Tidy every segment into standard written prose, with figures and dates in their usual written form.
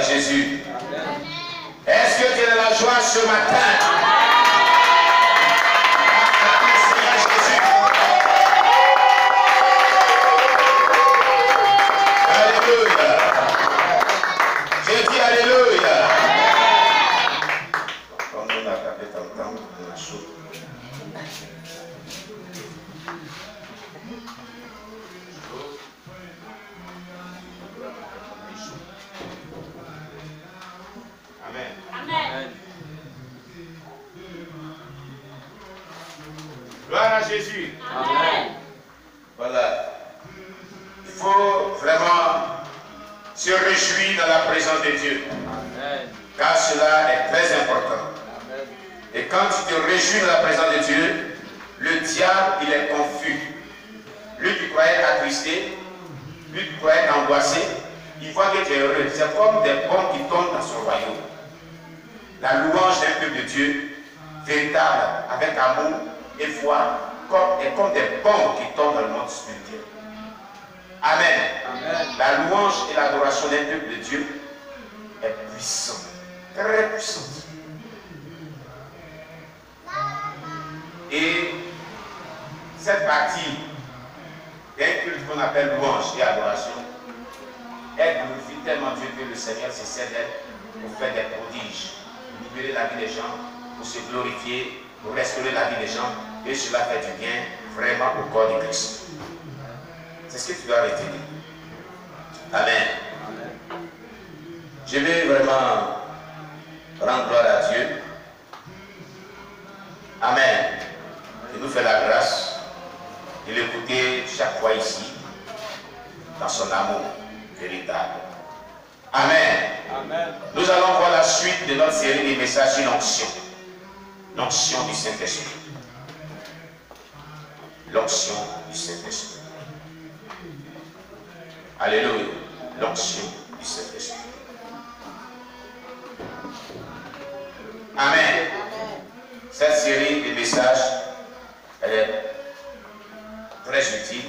Jésus. Est-ce que tu es dans la joie ce matin? Gloire à Jésus. Amen. Voilà. Il faut vraiment se réjouir dans la présence de Dieu. Amen. Car cela est très important. Amen. Et quand tu te réjouis dans la présence de Dieu, le diable, il est confus. Lui qui croyait attristé, lui qui croyait angoissé, il voit que tu es heureux. C'est comme des bombes qui tombent dans son royaume. La louange d'un peuple de Dieu, véritable, avec amour et foi, est comme des bombes qui tombent dans le monde spirituel. Amen. Amen. La louange et l'adoration d'un peuple de Dieu est puissante, très puissante. Et cette partie d'un culte qu'on appelle louange et adoration, elle glorifie tellement Dieu que le Seigneur s'essaie d'elle pour faire des prodiges, pour libérer la vie des gens, pour se glorifier, pour restaurer la vie des gens, et cela fait du bien vraiment au corps de Christ. C'est ce que tu dois retenir. Amen. Amen. Je vais vraiment rendre gloire à Dieu. Amen. Il nous fait la grâce de l'écouter chaque fois ici, dans son amour véritable. Amen. Amen. Nous allons voir la suite de notre série de messages sur l'onction. L'onction du Saint-Esprit. L'onction du Saint-Esprit. Alléluia. L'onction du Saint-Esprit. Amen. Cette série de messages, elle est très utile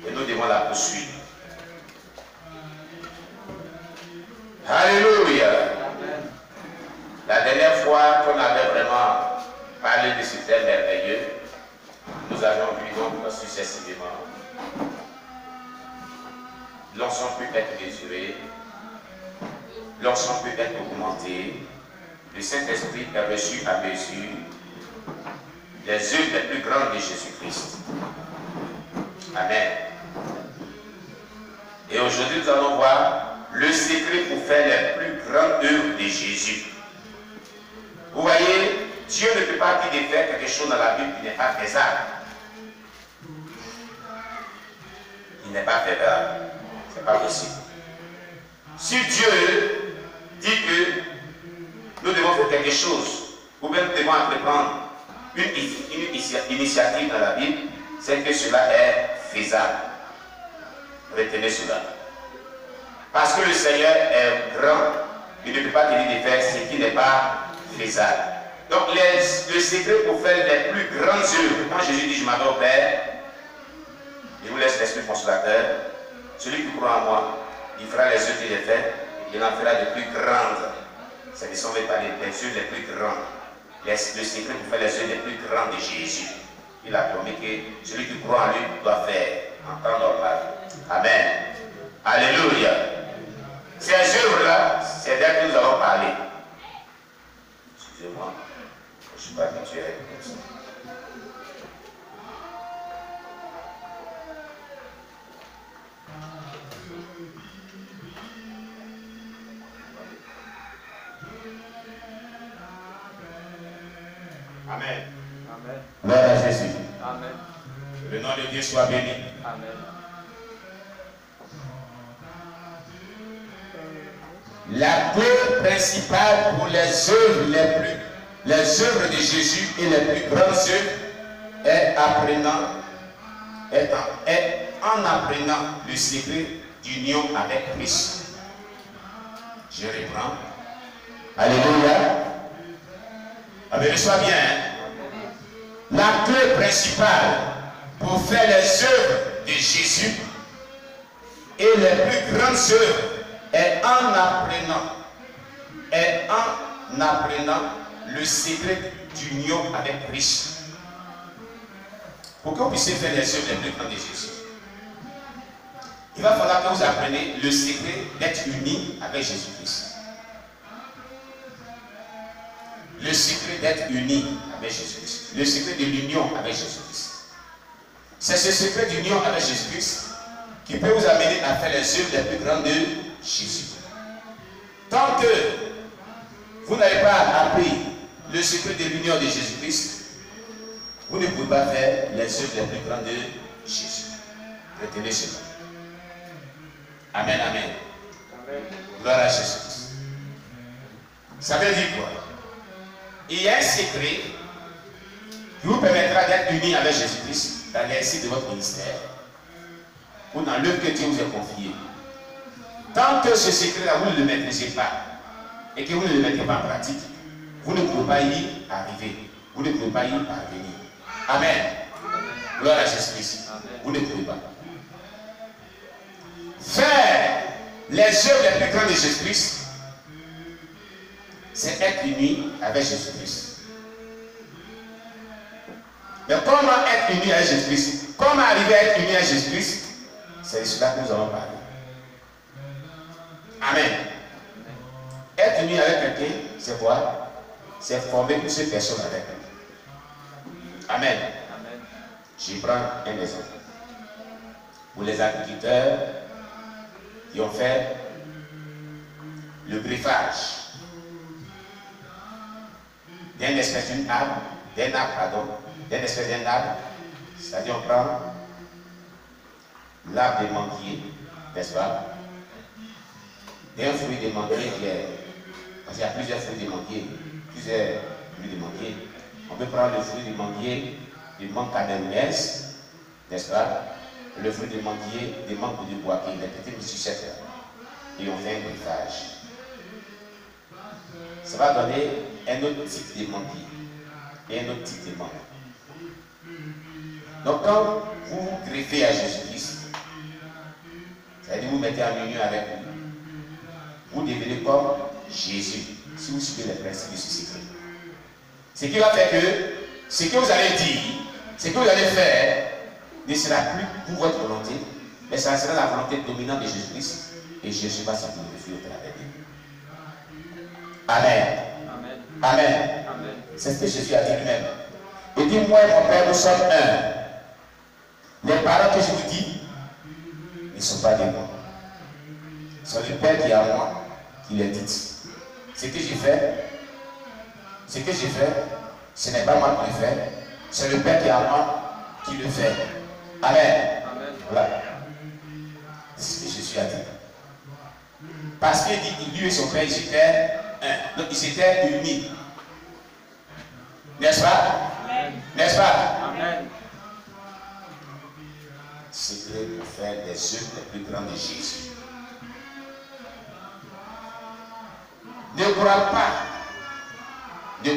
et nous devons la poursuivre. Alléluia. Amen. La dernière fois qu'on avait vraiment parlé de ce thème merveilleux, nous avions vu donc successivement. L'onction peut être mesurée, l'onction peut être augmentée, le Saint-Esprit est reçu à mesure des œuvres les plus grandes de Jésus-Christ. Amen. Et aujourd'hui, nous allons voir le secret pour faire les plus grandes œuvres de Jésus. Vous voyez, Dieu ne peut pas dire de faire quelque chose dans la Bible qui n'est pas faisable. Il n'est pas faisable. Ce n'est pas possible. Si Dieu dit que nous devons faire quelque chose, ou même devons entreprendre une initiative dans la Bible, c'est que cela est faisable. Retenez cela. Parce que le Seigneur est grand, il ne peut pas te dire de faire ce qui n'est pas faisable. Donc le secret pour faire les plus grandes œuvres, quand Jésus dit je m'adore au Père, je vous laisse l'Esprit consolateur, celui qui croit en moi, il fera les œuvres que j'ai faites, il en fera de plus grandes. C'est ce qu'on veut parler, les œuvres les plus grandes. Le secret pour faire les œuvres les plus grandes de Jésus. Il a promis que celui qui croit en lui doit faire en temps normal. Amen. Alléluia. Ces œuvres-là, c'est d'elles que nous allons parler. Excusez-moi, je ne suis pas habitué comme ça. Amen. Amen. Gloire à Jésus. Amen. Que le nom de Dieu soit béni. Amen. La clé principale pour les œuvres de Jésus et les plus grandes œuvres est en apprenant le secret d'union avec Christ. Je reprends. Alléluia. Amen-toi bien. La clé principale pour faire les œuvres de Jésus et les plus grandes œuvres Et en apprenant le secret d'union avec Christ. Pour que vous puissiez faire les œuvres les plus grandes de Jésus, il va falloir que vous appreniez le secret d'être unis avec Jésus-Christ. Le secret d'être unis avec Jésus-Christ. Le secret de l'union avec Jésus-Christ. C'est ce secret d'union avec Jésus-Christ qui peut vous amener à faire les œuvres les plus grandes de Jésus. Tant que vous n'avez pas appris le secret de l'union de Jésus-Christ, vous ne pouvez pas faire les œuvres les plus grandes de Jésus. Retenez cela. Amen, amen. Amen. Gloire à Jésus-Christ. Ça veut dire quoi? Il y a un secret qui vous permettra d'être unis avec Jésus-Christ dans l'exercice de votre ministère ou dans l'œuvre que Dieu vous a confiée. Tant que ce secret-là, vous ne le maîtrisez pas et que vous ne le mettez pas en pratique, vous ne pouvez pas y arriver. Vous ne pouvez pas y parvenir. Amen. Gloire à Jésus-Christ. Vous ne pouvez pas. Faire les œuvres les plus grandes de Jésus-Christ, c'est être uni avec Jésus-Christ. Mais comment être uni avec Jésus-Christ? Comment arriver à être uni avec Jésus-Christ? C'est de cela que nous allons parler. Amen. Être uni avec quelqu'un, c'est quoi? C'est former une seule personne avec lui. Amen. Amen. Je prends un exemple. Pour les agriculteurs qui ont fait le greffage d'une espèce d'un arbre, c'est-à-dire on prend l'arbre des manguiers, n'est-ce pas? D'un fruit de manguier qui est, parce qu'il y a plusieurs fruits de manguier, plusieurs fruits de manguier. On peut prendre le fruit de manguier du mangue camerounaise, n'est-ce pas? Le fruit de manguier des mangues de bois, qui est les petites sucettes, et on fait un greffage. Ça va donner un autre type de manguier et un autre type de mangue. Donc quand vous vous greffez à Jésus-Christ, c'est-à-dire vous mettez en union avec lui, vous devenez comme Jésus, si vous suivez les principes de ce secret. Ce qui va faire que ce que vous allez dire, ce que vous allez faire, ne sera plus pour votre volonté, mais ça sera la volonté dominante de Jésus-Christ, et Jésus va se glorifier au travers de vous. Amen. Amen. Amen. Amen. C'est ce que Jésus a dit lui-même. Il dit, moi et mon Père, nous sommes un. Les paroles que je vous dis ne sont pas de moi. C'est le Père qui est à moi qui les dit. Ce que j'ai fait, ce n'est pas moi qui le fais, c'est le Père qui est à moi qui le fait. Amen. Amen. Voilà. C'est ce que Jésus a dit. Parce qu'il dit, lui et son Père, ils étaient un. Donc ils étaient unis. N'est-ce pas? N'est-ce pas? Amen. Secret pour faire des œuvres les plus grandes de Jésus. Ne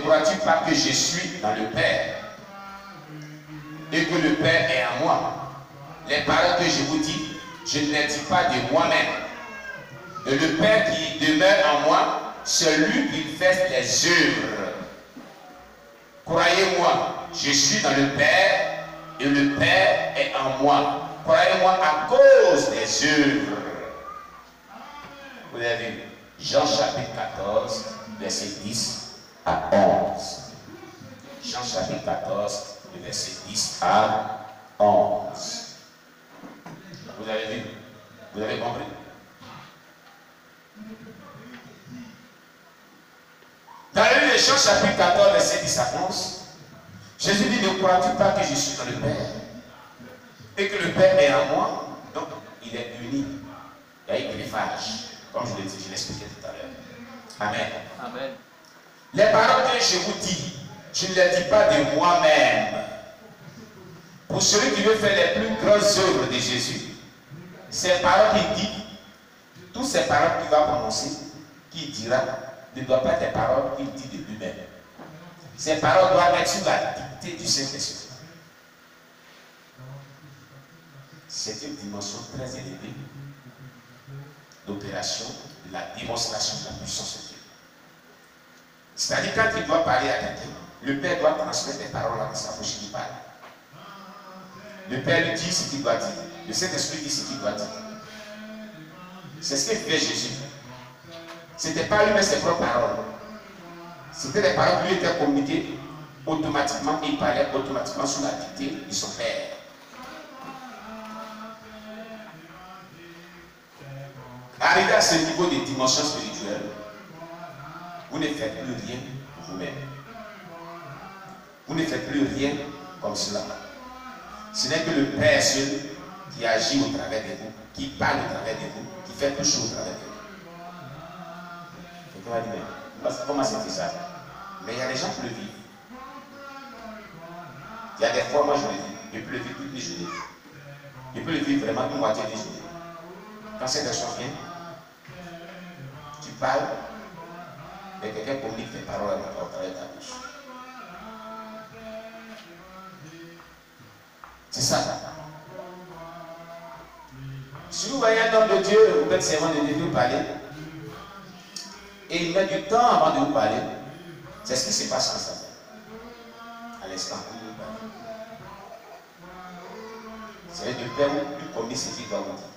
crois-tu pas que je suis dans le Père et que le Père est en moi? Les paroles que je vous dis, je ne les dis pas de moi-même. Et le Père qui demeure en moi, c'est lui qui fait les œuvres. Croyez-moi, je suis dans le Père et le Père est en moi. Croyez-moi à cause des œuvres. Vous avez vu, Jean chapitre 14, verset 10 à 11. Jean chapitre 14, verset 10 à 11. Vous avez vu? Vous avez compris? Dans le livre de Jean chapitre 14, verset 10 à 11, Jésus dit, ne crois-tu pas que je suis dans le Père et que le Père est en moi? Donc, il est uni. Il y a un greffage, comme je l'expliquais tout à l'heure. Amen. Amen. Les paroles que je vous dis, je ne les dis pas de moi-même. Pour celui qui veut faire les plus grandes œuvres de Jésus, ces paroles qu'il dit, toutes ces paroles qu'il va prononcer, qu'il dira, ne doivent pas être des paroles qu'il dit de lui-même. Ces paroles doivent être sous la dictée du Saint-Esprit. C'est une dimension très élevée l'opération, de la démonstration de la puissance de Dieu. C'est-à-dire quand il doit parler à quelqu'un, le Père doit transmettre les paroles dans sa bouche qui parle. Le Père lui dit ce qu'il doit dire. Le Saint-Esprit dit ce qu'il doit dire. C'est ce que fait Jésus. Ce n'était pas lui mais ses propres paroles. C'était les paroles qui lui étaient communiquées automatiquement et il parlait automatiquement sous la dictée de son Père. Arrivé à ce niveau de dimension spirituelle, vous ne faites plus rien pour vous-même. Vous ne faites plus rien comme cela. Ce n'est que le Père seul qui agit au travers de vous, qui parle au travers de vous, qui fait tout chose au travers de vous. Et on va dire, mais comment c'est ça? Mais il y a des gens qui le vivent. Il y a des fois, moi je le vis. Je peux le vivre toutes les journées. Je peux le vivre vraiment une moitié des journées. Quand cette personne vient, tu parles, et quelqu'un communique tes paroles au travers de ta bouche. C'est ça. Si vous voyez un homme de Dieu, vous êtes servant de Dieu, vous parlez, et il met du temps avant de vous parler, c'est ce qui se passe en ça. À l'instant où vous parlez. C'est le Père où lui communique ce qu'il doit vous dire.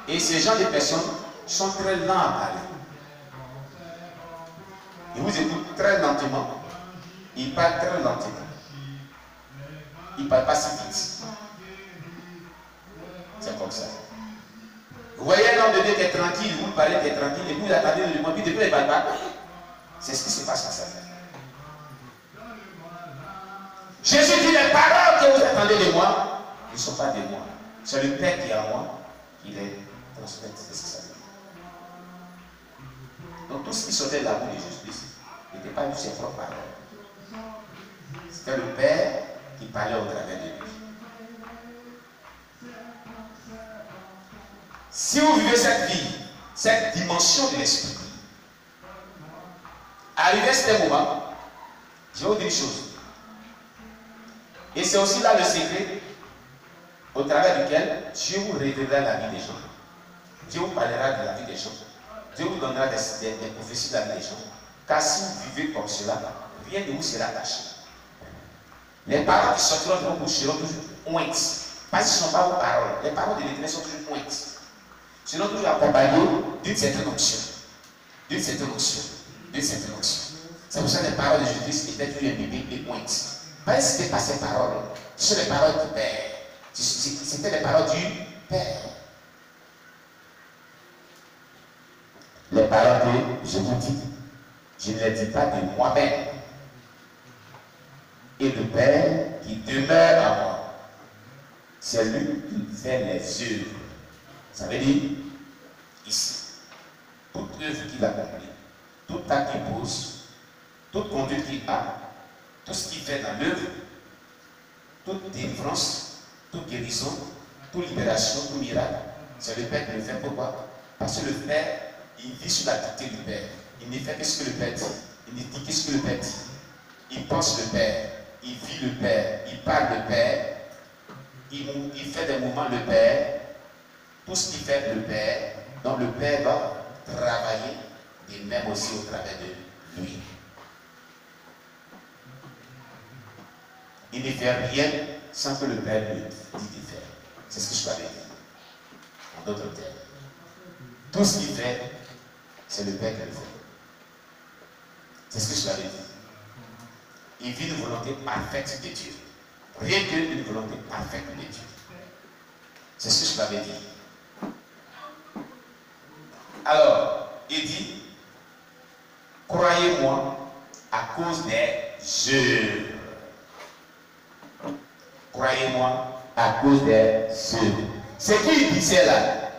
Et ces gens de personnes sont très lents à parler. Ils vous écoutent très lentement. Ils parlent très lentement. Ils ne parlent pas si vite. C'est comme ça. Vous voyez un homme de Dieu qui est tranquille, vous parlez qui est tranquille, et vous attendez le moment, puis depuis il ne parle pas. C'est ce qui se passe dans sa vie. Jésus dit les paroles que vous attendez de moi ne sont pas de moi. C'est le Père qui est en moi qui les transmet. C'est ce que ça veut dire. Donc tout ce qui sortait de la bouche de Jésus-Christ n'était pas de ses propres paroles. C'était le Père qui parlait au travers de lui. Si vous vivez cette vie, cette dimension de l'esprit, arrivé à ce moment, je vais vous dire une chose. Et c'est aussi là le secret au travers duquel Dieu vous révélera la vie des gens. Dieu vous parlera de la vie des gens. Dieu vous donnera des prophéties de la vie des gens. Car si vous vivez comme cela, rien ne vous sera caché. Les paroles qui sortiront de vos bouches seront toujours ointes. Parce que ce ne sont pas vos paroles. Les paroles de l'Éternel sont toujours ointes. Seront toujours accompagnées d'une certaine onction. D'une certaine onction. D'une certaine onction. C'est pour ça que les paroles de Jésus étaient toujours imbibées et ointes. Parce que ce n'étaient pas ses paroles. Ce sont les paroles du Père. C'était les paroles du Père. Les paroles que je vous dis, je ne les dis pas de moi-même. Et le Père qui demeure en moi, c'est lui qui fait les œuvres. Ça veut dire, ici, toute œuvre qu'il accomplit, tout acte qu'il pose, toute conduite qu'il a, tout ce qu'il fait dans l'œuvre, toute délivrance, toute guérison, toute libération, tout miracle, c'est le Père qui le fait. Pourquoi? Parce que le Père, il vit sous la dictée du Père. Il ne fait que ce que le Père dit. Il ne dit que ce que le Père dit. Il pense le Père, il vit le Père, il parle le Père, il fait des mouvements le Père, tout ce qu'il fait le Père, donc le Père va travailler et même aussi au travers de lui. Il ne fait rien sans que le Père lui dise de faire. C'est ce que je t'avais dit. En d'autres termes. Tout ce qu'il fait, c'est le Père qui le fait. C'est ce que je t'avais dit. Il vit une volonté parfaite de Dieu. Rien qu'une volonté parfaite de Dieu. C'est ce que je t'avais dit. Alors, il dit, croyez-moi à cause des œuvres. Croyez-moi à cause des œuvres. Ce qu'il disait là,